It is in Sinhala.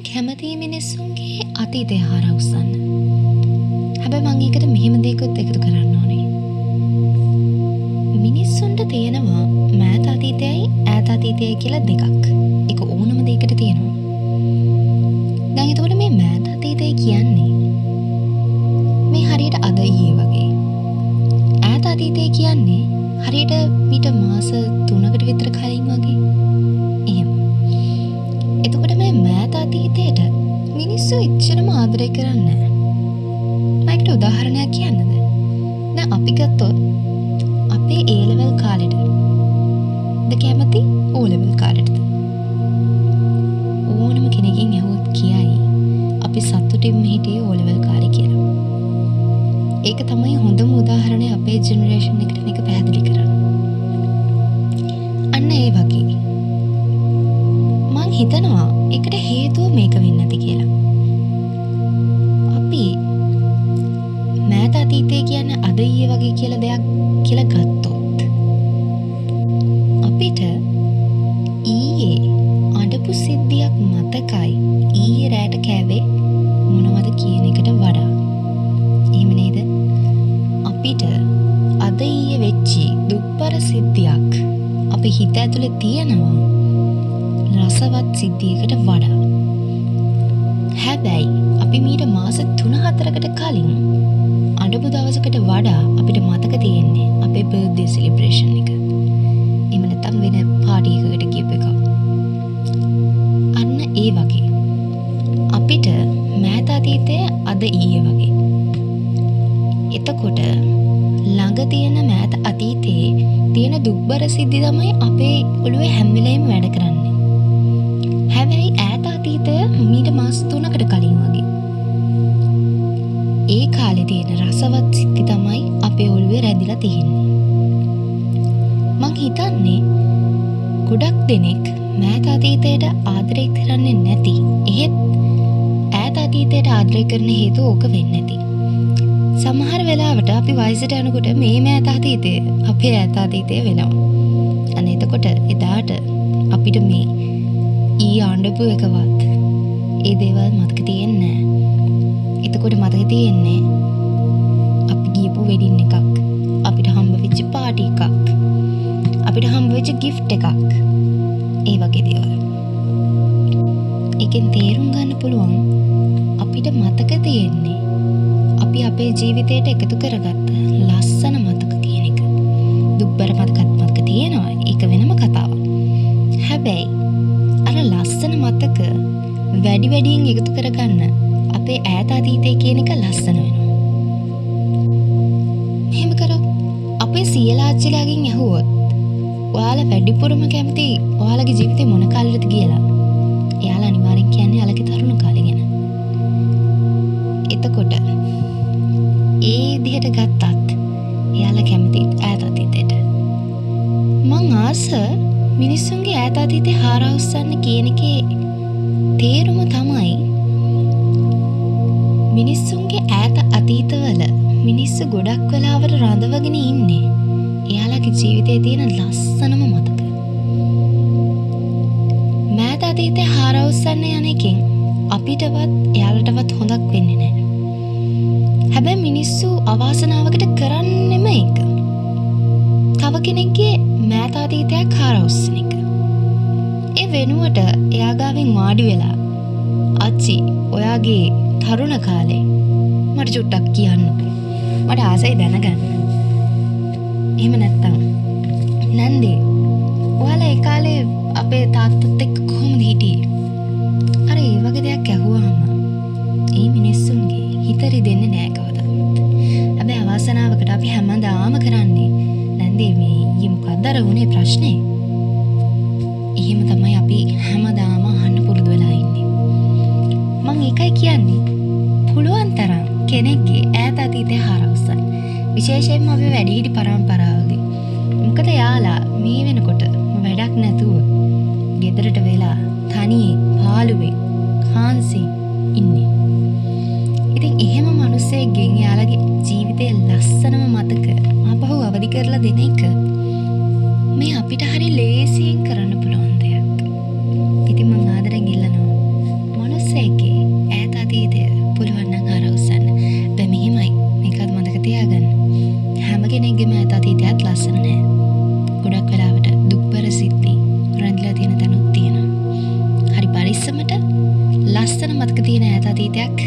කැමති මිනිස්සුන්ගේ අතීතය හරහා උස්සන්න. හැබැයි මම ඒකට මෙහෙම දෙයක්ත් එකතු කරන්න ඕනේ. මිනිස්සුන්ට තියෙනවා මෑත අතීතයයි ඈත අතීතයයි කියලා දෙකක්. ඒක ඕනම දෙයකට තියෙනවා. දැන් එතකොට මේ මෑත අතීතය කියන්නේ මේ හරියට අද ඊයේ වගේ. ඈත අතීතය කියන්නේ හරියට මීට මාස 3කට විතර කලින් වගේ. එහෙම. එතකොට මේ මෑත අතීතයට මිනිස්සු එච්චරම ආදරය කරන්නේ නැහැ. මම ඒකට උදාහරණයක් කියන්නද? දැන් අපි ගත්තොත් අපේ A level කාලෙට ද කැමති O level කාලෙටද? ඕනම කෙනකින් ඇහුවොත් කියයි අපි සතුටින්ම හිටියේ O level කාලේ කියලා. ඒක තමයි හොඳම උදාහරණය අපේ ජෙනරේෂන් එකට මේක පැහැදිලි කරන්න. අන්න ඒ වගේ. මං හිතනවා ඒකට හේතුව මේක වෙන්නේ නැති කියලා. අපි මෑත අතීතය කියන්නේ අද ඊයේ වගේ කියලා දෙයක් කියලා ගත්තොත් අපිට ඊයේ අඬපු සිද්ධියක් මතකයි ඊයේ රැට කෑවේ මොනවද කියන එකට වඩා. එහෙම නේද? අපිට අද ඊයේ වෙච්චි දුක්බර සිද්ධියක් අපේ හිත ඇතුලේ තියෙනවා රසවත් සිද්ධියකට වඩා. හැබැයි අපි මීට මාස 3-4කට කලින් අඬපු දවසකට වඩා අපිට මතක තියෙන්නේ අපේ බර්ත්ඩේ සෙලිබ්‍රේෂන් එක. එහෙම නැත්නම් වෙන පාටි එකකට ගියපු එක. අන්න ඒ වගේ. අපිට මෑත අතීතයේ අද ඊයේ වගේ. එතකොට ළඟ තියෙන මෑත අතීතයේ තියෙන දුක්බර සිද්ධි තමයි අපේ ඔළුවේ හැම වෙලේම වැඩ කරන්නේ. හැබැයි ඈත අතීතය මීට මාස 3කට කලින් වගේ. ඒ කාලේ තියෙන රසවත් සිද්ධි තමයි අපේ ඔළුවේ රැඳිලා තියෙන්නේ. මං හිතන්නේ ගොඩක් දෙනෙක් මෑත අතීතයට ආදරය කරන්නේ නැති. එහෙත් ඈත අතීතයට ආදරය කරන හේතුව ඕක වෙන්නේ නැති. සමහර වෙලාවට අපි වයසට යනකොට මේ මෑත අතීතය අපේ ඈත අතීතය වෙනවා. අනේ එතකොට එදාට අපිට මේ ඊ ආණ්ඩපු එකවත් ඒ දේවල් මතක තියෙන්නේ නැහැ. එතකොට මතක තියෙන්නේ අපි ගියපු වෙඩින් එකක්, අපිට හම්බ වෙච්ච පාටි එකක්, අපිට හම්බ වෙච්ච ගිෆ්ට් එකක්. ඒ වගේ දේවල්. ඒකෙන් තේරුම් ගන්න පුළුවන් අපිට මතක තියෙන්නේ අපි අපේ ජීවිතයට එකතු කරගත්ත ලස්සන මතක කියන එක. දුක්බර මතක තියෙනවා. ඒක වෙනම කතාවක්. හැබැයි අර ලස්සන මතක වැඩි වැඩියෙන් එකතු කරගන්න අපේ ඈත අතීතය කියන එක ලස්සන වෙනවා. මෙහෙම කරොත් අපේ සියලාච්චිලාගෙන් ඇහුවොත් ඔයාලා වැඩිපුරම කැමති ඔයාලගේ ජීවිතේ මොන කාලෙටද කියලා. එයාලා අනිවාර්යෙන් කියන්නේ එයාලගේ තරුණ කාලේ ගැන. එතකොට ඒ විදිහට ගත්තත් එයාලා කැමති ඈත අතීතයට. මං ආස මිනිස්සුන්ගේ ඈත අතීතේ හරහා උස්සන්න කියන එකේ තේරුම තමයි මිනිස්සුන්ගේ ඈත අතීතවල මිනිස්සු ගොඩක් වෙලාවට රඳවගෙන ඉන්නේ එයාලගේ ජීවිතයේ තියෙන ලස්සනම මතක. මෑත අතීතේ හරහා උස්සන්න යන එකෙන් අපිටවත් එයාලටවත් හොඳක් වෙන්නේ නැහැ. හැබැයි මිනිස්සු අවාසනාවකට කරන්නෙම ඒක. තව කෙනෙක්ගේ මෑත අතීතයක් හරහා උස්සන එක. ඒ වෙනුවට එයා ගාවෙන් වාඩි වෙලා අච්චි ඔයාගේ තරුණ කාලේ මට චුට්ටක් කියන්නකෝ. මට ආසයි දැනගන්න. එහෙම නැත්තම් නන්දේ ඔයාලා ඒ කාලේ අපේ තාත්තත් එක්ක කොහොමද හිටියේ? අර ඒ වගේ දෙයක් ඇහුවාම ඒ මිනිස්සුන්ගේ හිත රිදෙන්නේ නෑ කවදාවත්. හැබැයි අවාසනාවකට අපි හැමදාම කරන්නේ නන්දේ මේ ඊයේ මොකක්ද අර වුණේ ප්‍රශ්නේ? එහෙම තමයි අපි හැමදාම අහන්න පුරුදු වෙලා ඉන්නේ. මං ඒකයි කියන්නේ පුළුවන් තරම් කෙනෙක්ගේ ඈත අතීතය හරහා උස්සන්න. විශේෂයෙන්ම අපි වැඩිහිටි පරම්පරාවගේ. මොකද යාලා මේ වෙනකොට වැඩක් නැතුව ගෙදරට වෙලා තනියෙන් පාළුවේ කාන්සේ ඉන්නේ. ඉතින් එහෙම මිනිස්සෙක්ගෙන් යාලගේ ජීවිතයේ ලස්සනම මතක ආපහු අවදි කරලා දෙන එක මේ අපිට හරි ලේසියෙන් කරන්න පුළුවන් දෙයක්. ඉතින් මං ආදරෙන් ඉල්ලනවා ලස්සන නෑ. ගොඩක් වෙලාවට දුක්බර සිද්ධි රැඳිලා තියෙන තැනුත් තියෙනවා. හරි පරිස්සමට ලස්සන මතක තියෙන ඈත අතීතයක්